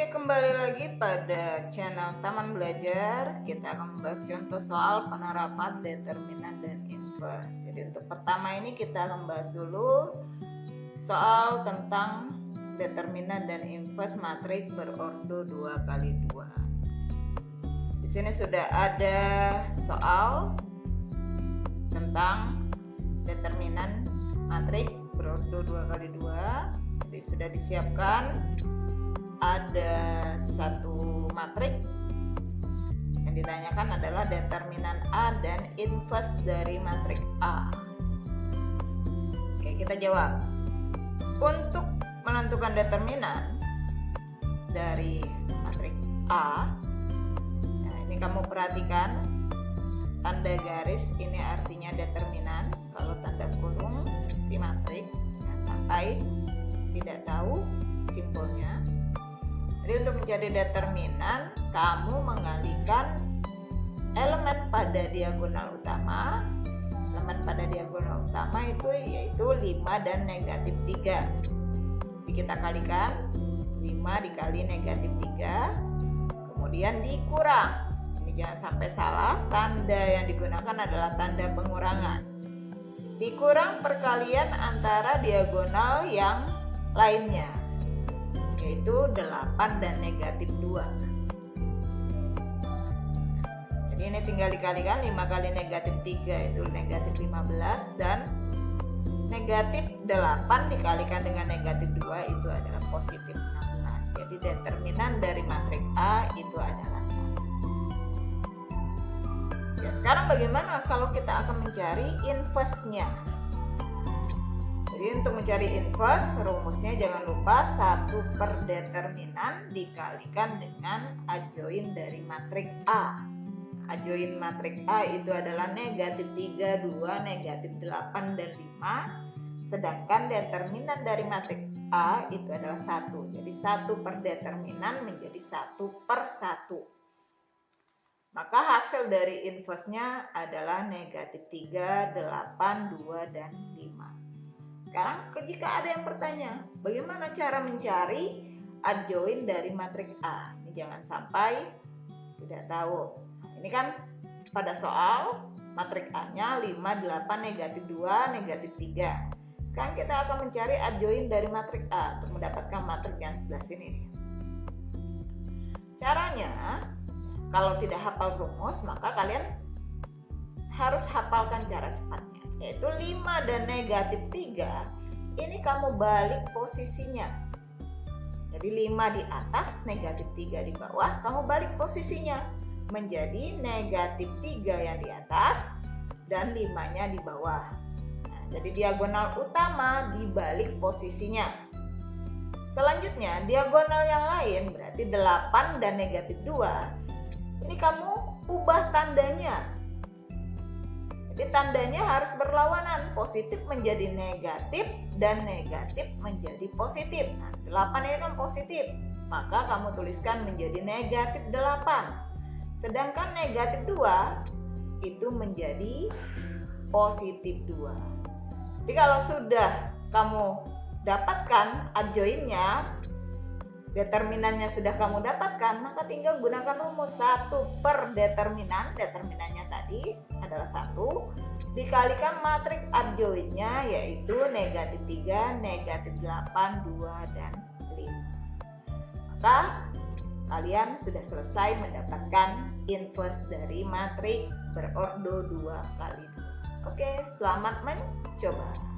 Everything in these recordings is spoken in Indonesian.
Oke, kembali lagi pada channel Taman Belajar. Kita akan membahas contoh soal penerapan determinan dan inverse. Jadi untuk pertama ini kita akan bahas dulu soal tentang determinan dan inverse matriks berordo 2x2. Di sini sudah ada soal tentang determinan matriks berordo 2x2. Jadi sudah disiapkan ada satu matriks yang ditanyakan adalah determinan A dan inverse dari matriks A. Oke, kita jawab. Untuk menentukan determinan dari matriks A, nah ini kamu perhatikan tanda garis ini artinya determinan. Kalau tanda kurung di matriks, jangan sampai tidak tahu simbolnya. Jadi untuk mencari determinan, kamu mengalihkan elemen pada diagonal utama. Elemen pada diagonal utama itu yaitu 5 dan negatif 3. Jadi kita kalikan 5 dikali negatif 3, kemudian dikurang. Ini jangan sampai salah, tanda yang digunakan adalah tanda pengurangan. Dikurang perkalian antara diagonal yang lainnya, yaitu 8 dan negatif 2. Jadi ini tinggal dikalikan 5 kali negatif 3 itu negatif 15, dan negatif 8 dikalikan dengan negatif 2 itu adalah positif 16. Jadi determinan dari matriks A itu adalah 1. Ya, sekarang bagaimana kalau kita akan mencari inverse-nya? Jadi untuk mencari inverse, rumusnya jangan lupa 1 per determinan dikalikan dengan adjoin dari matriks A. Adjoin matriks A itu adalah negatif 3, 2, negatif 8, dan 5. Sedangkan determinan dari matriks A itu adalah 1. Jadi 1 per determinan menjadi 1 per 1. Maka hasil dari inverse-nya adalah negatif 3, 8, 2, dan 5. Sekarang jika ada yang bertanya, bagaimana cara mencari adjoin dari matriks A? Ini jangan sampai tidak tahu. Ini kan pada soal matriks A-nya 5, 8, negatif 2, negatif 3. Sekarang kita akan mencari adjoin dari matriks A untuk mendapatkan matriks yang sebelah sini. Caranya, kalau tidak hafal rumus, maka kalian harus hafalkan cara cepatnya, yaitu 5 dan negatif 3 ini kamu balik posisinya. Jadi 5 di atas, negatif 3 di bawah, kamu balik posisinya menjadi negatif 3 yang di atas dan 5-nya di bawah. Nah, jadi diagonal utama dibalik posisinya. Selanjutnya diagonal yang lain berarti 8 dan negatif 2 ini kamu ubah tandanya. Jadi tandanya harus berlawanan, positif menjadi negatif dan negatif menjadi positif. Nah, 8 ini kan positif, maka kamu tuliskan menjadi negatif 8. Sedangkan negatif 2 itu menjadi positif 2. Jadi kalau sudah kamu dapatkan adjoinnya, determinannya sudah kamu dapatkan, maka tinggal gunakan rumus 1 per determinan. Determinannya tadi adalah 1 dikalikan matriks adjoinnya yaitu negatif 3, negatif 8, 2, dan 5. Maka kalian sudah selesai mendapatkan inverse dari matriks berordo 2x2. Oke, selamat mencoba.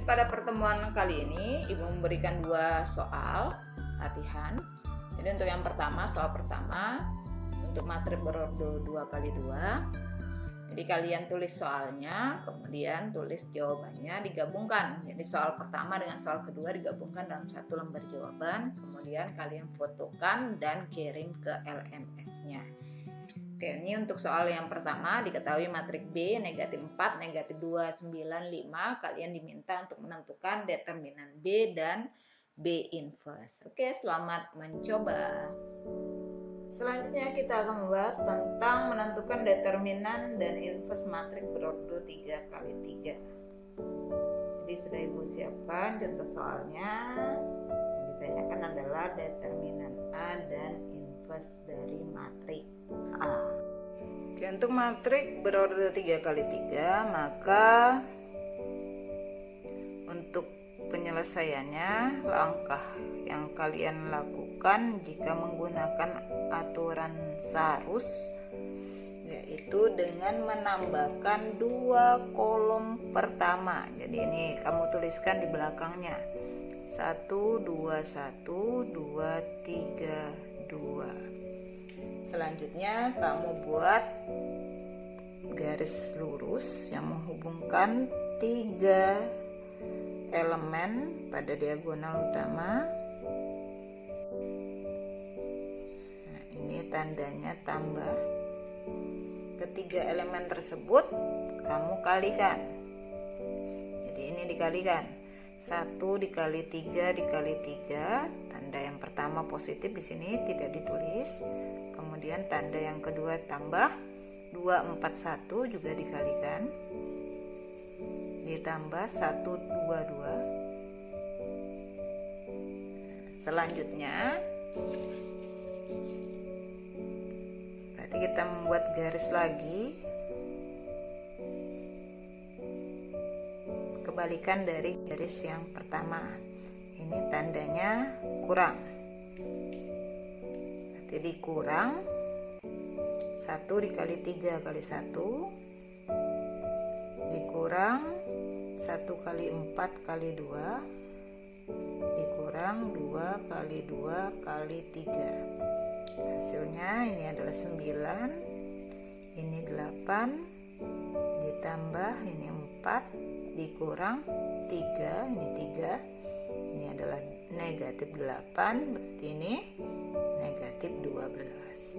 Pada pertemuan kali ini Ibu memberikan 2 soal latihan. Jadi untuk yang pertama, soal pertama untuk matriks berordo 2x2. Jadi kalian tulis soalnya, kemudian tulis jawabannya digabungkan. Jadi soal pertama dengan soal kedua digabungkan dalam satu lembar jawaban, kemudian kalian fotokan dan kirim ke LMS-nya. Oke, ini untuk soal yang pertama, diketahui matriks B negatif 4, negatif 2, 9, 5. Kalian diminta untuk menentukan determinan B dan B inverse. Oke, selamat mencoba. Selanjutnya kita akan membahas tentang menentukan determinan dan inverse matriks berordo 3x3. Jadi sudah Ibu siapkan contoh soalnya yang ditanyakan adalah determinan A dan inverse dari matrik A. Oke, untuk matrik berorder 3x3, maka untuk penyelesaiannya, langkah yang kalian lakukan jika menggunakan aturan Sarus yaitu dengan menambahkan 2 kolom pertama. Jadi ini kamu tuliskan di belakangnya 1, 2, 1, 2, 3, 2. Selanjutnya kamu buat garis lurus yang menghubungkan 3 elemen pada diagonal utama. Nah, ini tandanya tambah. Ketiga elemen tersebut kamu kalikan. Jadi ini dikalikan. 1 dikali 3 dikali 3. Tanda yang pertama positif di sini tidak ditulis. Kemudian tanda yang kedua tambah 2, 4, 1 juga dikalikan. Ditambah 1, 2, 2. Selanjutnya berarti kita membuat garis lagi kebalikan dari garis yang pertama. Ini tandanya kurang, berarti dikurang 1 dikali 3 kali 1 dikurang 1 kali 4 kali 2 dikurang 2 kali 2 kali 3. Hasilnya ini adalah 9, ini 8, ditambah ini 4, dikurang 3, ini 3, ini adalah negatif 8, berarti ini negatif 12.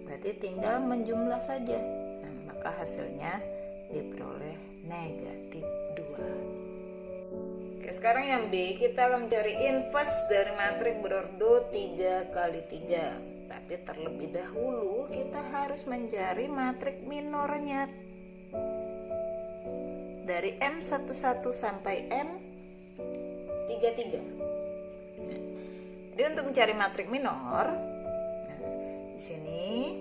Berarti tinggal menjumlah saja. Nah, maka hasilnya diperoleh negatif 2. Oke, sekarang yang B, kita akan mencari inverse dari matrik berordo 3x3. Tapi terlebih dahulu kita harus mencari matrik minornya dari M11 sampai M33. Nah, jadi untuk mencari matrik minor, nah, di sini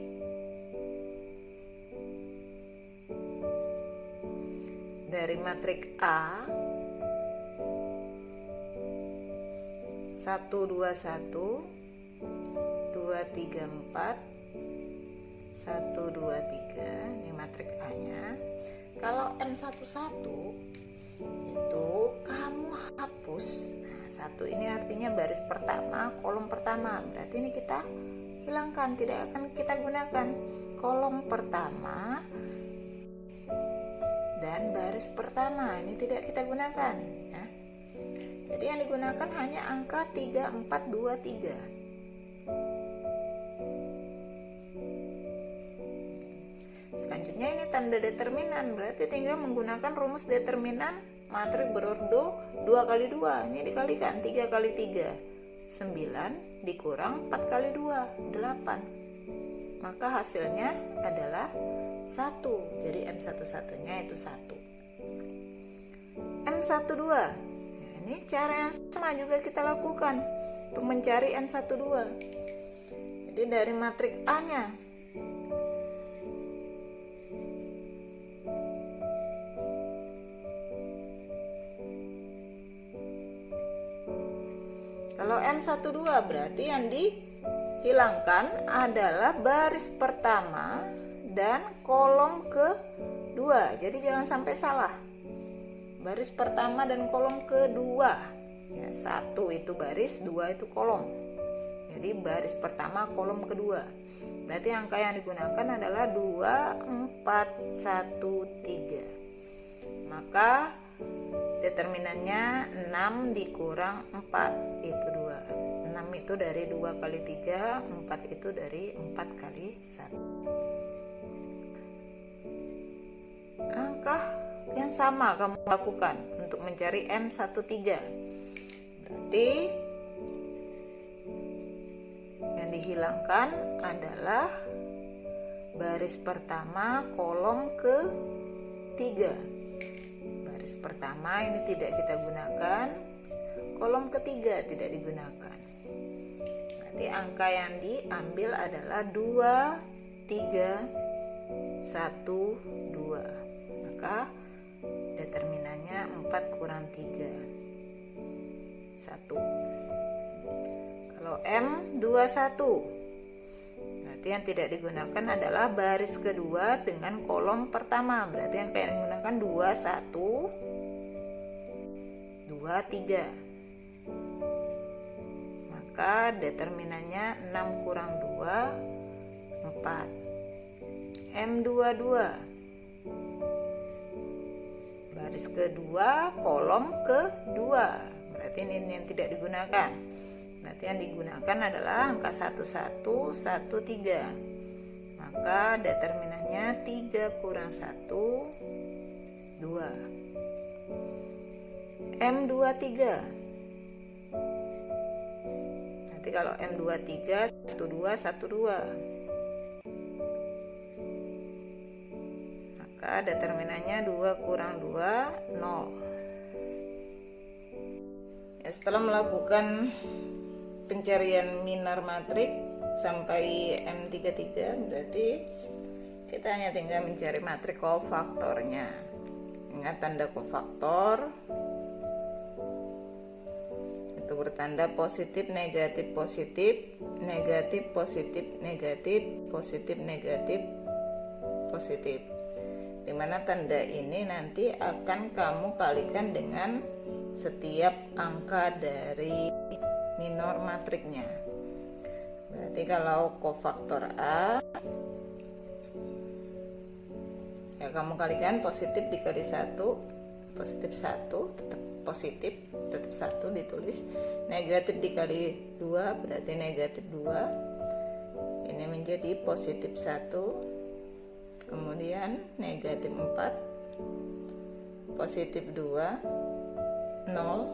dari matrik A 1, 2, 1, 2, 3, 4, 1, 2, 3, ini matrik A nya. Kalau M11 itu kamu hapus. Nah, 1 ini artinya baris pertama, kolom pertama. Berarti ini kita hilangkan, tidak akan kita gunakan. Kolom pertama dan baris pertama ini tidak kita gunakan ya. Jadi yang digunakan hanya angka 3, 4, 2, 3. Selanjutnya ini tanda determinan, berarti tinggal menggunakan rumus determinan matrik berordo 2 kali 2. Ini dikalikan 3 kali 3 9 dikurang 4 kali 2 8. Maka hasilnya adalah 1. Jadi M11 nya itu 1. M12. Nah, ini cara yang sama juga kita lakukan untuk mencari M12. Jadi dari matrik A nya kalau M12 berarti yang dihilangkan adalah baris pertama dan kolom kedua. Jadi jangan sampai salah. Baris pertama dan kolom kedua. Ya, 1 itu baris, 2 itu kolom. Jadi baris pertama, kolom kedua. Berarti angka yang digunakan adalah 2, 4, 1, 3. Maka determinannya 6 dikurang 4 itu 2. 6 itu dari 2 kali 3, 4 itu dari 4 kali 1. Langkah yang sama kamu lakukan untuk mencari M13. Berarti yang dihilangkan adalah baris pertama, kolom ke-3. Baris pertama ini tidak kita gunakan, kolom ketiga tidak digunakan. Berarti angka yang diambil adalah 2, 3, 1, 2. Maka determinannya 4 kurang 3, 1. Kalau M21, berarti yang tidak digunakan adalah baris kedua dengan kolom pertama. Berarti yang digunakan 2, 1, 2, 3. Maka determinannya 6 kurang 2, 4. M22, baris kedua kolom kedua. Berarti ini yang tidak digunakan. Berarti yang digunakan adalah angka 11, 13. Maka determinannya 3 kurang 1, 2. M23. Nanti kalau M23 12, 12. Maka determinannya 2 kurang 2, 0. Ya, setelah melakukan pencarian minor matrik sampai M33, berarti kita hanya tinggal mencari matrik kofaktornya. Ingat tanda kofaktor itu bertanda positif, negatif, positif, negatif, positif, negatif, positif, negatif, positif. Dimana tanda ini nanti akan kamu kalikan dengan setiap angka dari minor matriknya. Berarti kalau kofaktor A, ya kamu kalikan positif dikali 1, positif 1 tetap positif, tetap 1 ditulis. Negatif dikali 2 berarti negatif 2. Ini menjadi positif 1. Kemudian negatif 4, positif 2, 0.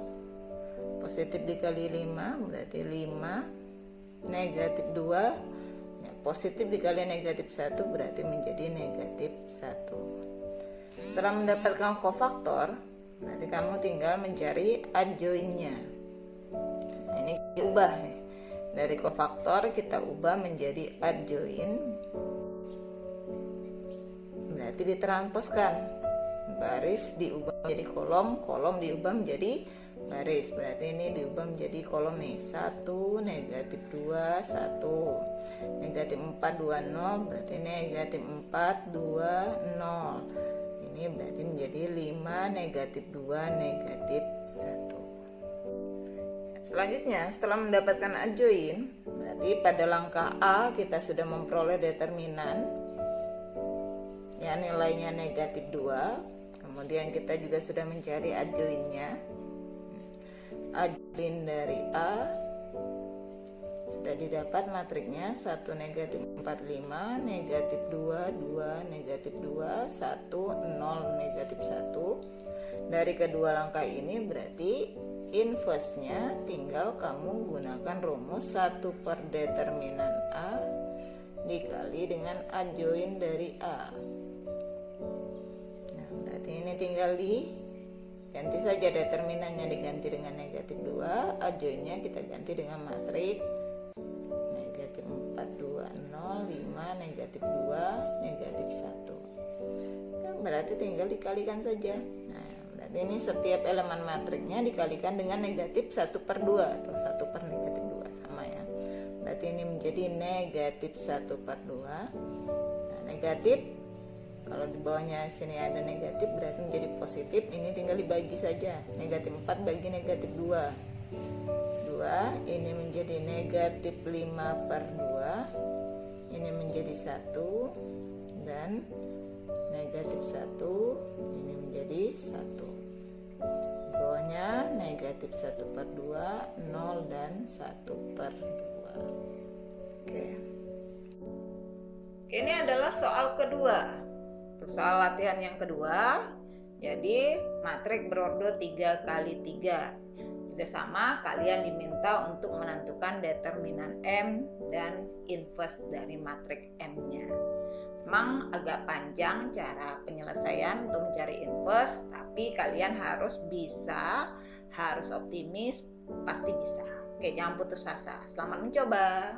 Positif dikali 5 berarti 5, negatif 2, ya, positif dikali negatif 1 berarti menjadi negatif 1. Setelah mendapatkan kofaktor, berarti kamu tinggal mencari adjoinnya. Nah, ini diubah nih. Dari kofaktor kita ubah menjadi adjoin, berarti ditransposkan. Baris diubah menjadi kolom, kolom diubah menjadi baris. Berarti ini diubah menjadi kolom nih. 1, negatif 2, 1. Negatif 4, 2, 0. Berarti negatif 4, 2, 0. Ini berarti menjadi 5, negatif 2, negatif 1. Selanjutnya, setelah mendapatkan adjoin, berarti pada langkah A kita sudah memperoleh determinan, ya nilainya negatif 2. Kemudian kita juga sudah mencari adjoinnya. Adjoin dari A sudah didapat matriknya 1, negatif 4, 5, negatif 2, 2, negatif 2, 1, 0, negatif 1. Dari kedua langkah ini berarti inverse-nya tinggal kamu gunakan rumus 1 per determinan A dikali dengan adjoin dari A. Nah, berarti ini tinggal diganti saja, determinannya diganti dengan negatif 2, adjoinnya kita ganti dengan matrik negatif 4, 2, 0, 5, negatif 2, negatif 1. Nah, berarti tinggal dikalikan saja. Nah, berarti ini setiap elemen matriknya dikalikan dengan negatif 1 per 2 atau 1 per negatif 2 sama ya. Berarti ini menjadi negatif 1 per 2. Nah, negatif, kalau di bawahnya sini ada negatif berarti menjadi positif. Ini tinggal dibagi saja. Negatif 4 bagi negatif 2. 2, ini menjadi negatif 5 per 2. Ini menjadi 1. Dan negatif 1, ini menjadi 1. Di bawahnya negatif 1 per 2, 0 dan 1 per 2. Oke. Ini adalah soal kedua. Untuk soal latihan yang kedua, jadi matrik berordo 3 kali 3. Juga sama, kalian diminta untuk menentukan determinan M dan inverse dari matrik M-nya. Memang agak panjang cara penyelesaian untuk mencari inverse, tapi kalian harus bisa harus optimis, pasti bisa. Oke, jangan putus asa. Selamat mencoba.